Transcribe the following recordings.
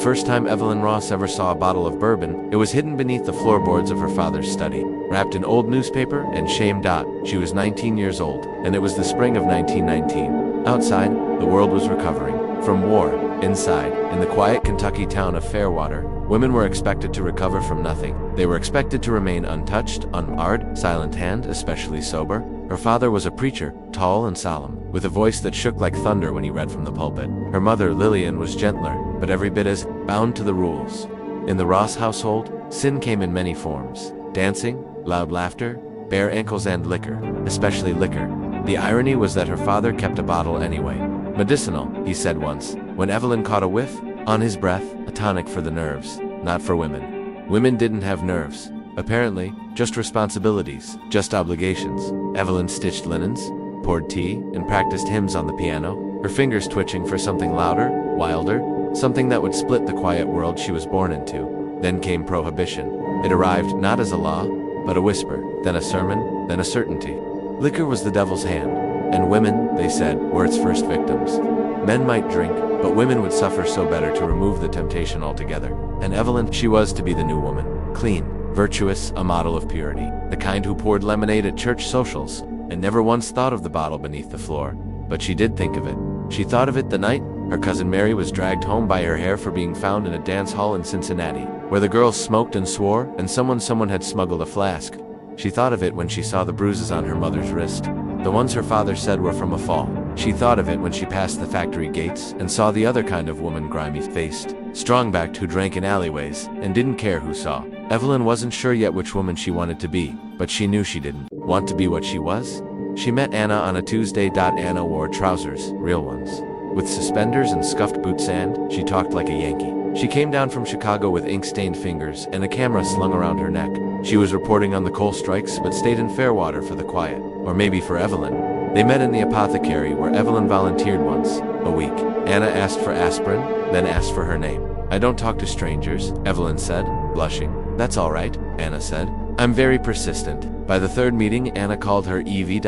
first time Evelyn Ross ever saw a bottle of bourbon, it was hidden beneath the floorboards of her father's study, wrapped in old newspaper and shame. She was 19 years old, and it was the spring of 1919. Outside, the world was recovering from war. Inside, in the quiet Kentucky town of Fairwater, women were expected to recover from nothing. They were expected to remain untouched, unmarred, silent hand, especially sober. Her father was a preacher, tall and solemn, with a voice that shook like thunder when he read from the pulpit. Her mother, Lillian, was gentler, but every bit as bound to the rules. In the Ross household, sin came in many forms: dancing, loud laughter, bare ankles, and liquor, especially liquor. The irony was that her father kept a bottle anyway. Medicinal, he said once, when Evelyn caught a whiff. On his breath, a tonic for the nerves, not for women. Women didn't have nerves. Apparently, just responsibilities, just obligations. Evelyn stitched linens, poured tea, and practiced hymns on the piano, her fingers twitching for something louder, wilder, something that would split the quiet world she was born into. Then came Prohibition. It arrived not as a law, but a whisper, then a sermon, then a certainty. Liquor was the devil's hand, and women, they said, were its first victims. Men might drink, but women would suffer, so better to remove the temptation altogether. And Evelyn, she was to be the new woman. Clean, virtuous, a model of purity. The kind who poured lemonade at church socials, and never once thought of the bottle beneath the floor. But she did think of it. She thought of it the night her cousin Mary was dragged home by her hair for being found in a dance hall in Cincinnati, where the girls smoked and swore, and someone had smuggled a flask. She thought of it when she saw the bruises on her mother's wrist, the ones her father said were from a fall. She thought of it when she passed the factory gates and saw the other kind of woman, grimy-faced, strong-backed, who drank in alleyways and didn't care who saw. Evelyn wasn't sure yet which woman she wanted to be, but she knew she didn't want to be what she was. She met Anna on a Tuesday. Anna wore trousers, real ones, with suspenders and scuffed boots, and she talked like a Yankee. She came down from Chicago with ink-stained fingers and a camera slung around her neck. She was reporting on the coal strikes, but stayed in Fairwater for the quiet. Or maybe for Evelyn. They met in the apothecary, where Evelyn volunteered once a week. Anna asked for aspirin, then asked for her name. "I don't talk to strangers," Evelyn said, blushing. "That's all right," Anna said. "I'm very persistent." By the third meeting, Anna called her Evie.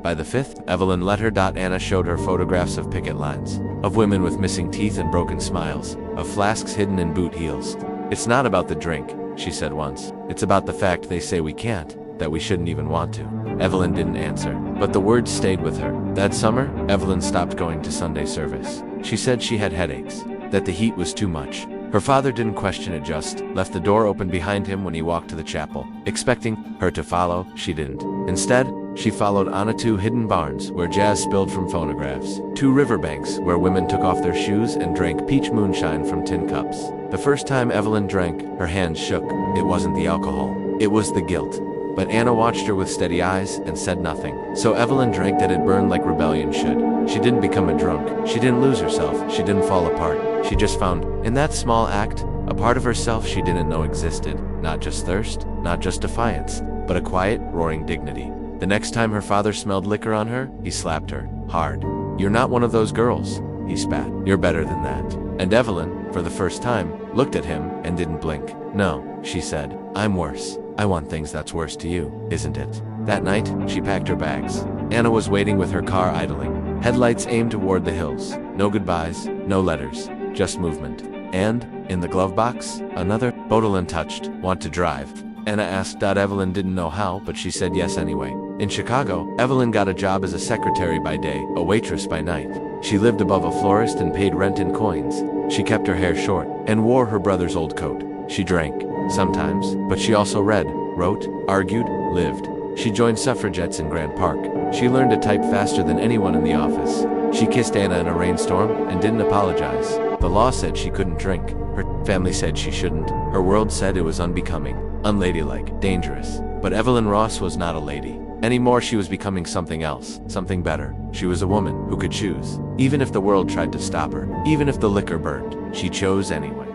By the fifth, Evelyn let her. Anna showed her photographs of picket lines, of women with missing teeth and broken smiles, of flasks hidden in boot heels. "It's not about the drink," she said once. "It's about the fact they say we can't, that we shouldn't even want to." Evelyn didn't answer, but the words stayed with her. That summer, Evelyn stopped going to Sunday service. She said she had headaches, that the heat was too much. Her father didn't question it, just left the door open behind him when he walked to the chapel. Expecting her to follow, she didn't. Instead, she followed Anna to hidden barns where jazz spilled from phonographs, to riverbanks where women took off their shoes and drank peach moonshine from tin cups. The first time Evelyn drank, her hands shook. It wasn't the alcohol, it was the guilt. But Anna watched her with steady eyes and said nothing. So Evelyn drank that it burned like rebellion should. She didn't become a drunk. She didn't lose herself. She didn't fall apart. She just found, in that small act, a part of herself she didn't know existed. Not just thirst, not just defiance, but a quiet, roaring dignity. The next time her father smelled liquor on her, he slapped her, hard. "You're not one of those girls," he spat. "You're better than that." And Evelyn, for the first time, looked at him and didn't blink. "No," she said, "I'm worse. I want things that's worse to you, isn't it?" That night, she packed her bags. Anna was waiting with her car idling, headlights aimed toward the hills. No goodbyes, no letters, just movement. And, in the glove box, another bottle untouched. "Want to drive?" Anna asked. Evelyn didn't know how, but she said yes anyway. In Chicago, Evelyn got a job as a secretary by day, a waitress by night. She lived above a florist and paid rent in coins. She kept her hair short and wore her brother's old coat. She drank, sometimes, but she also read, wrote, argued, lived. She joined suffragettes in Grant Park. She learned to type faster than anyone in the office. She kissed Anna in a rainstorm and didn't apologize. The law said she couldn't drink. Her family said she shouldn't. Her world said it was unbecoming, unladylike, dangerous. But Evelyn Ross was not a lady. Anymore, she was becoming something else, something better. She was a woman who could choose. Even if the world tried to stop her, even if the liquor burned, she chose anyway.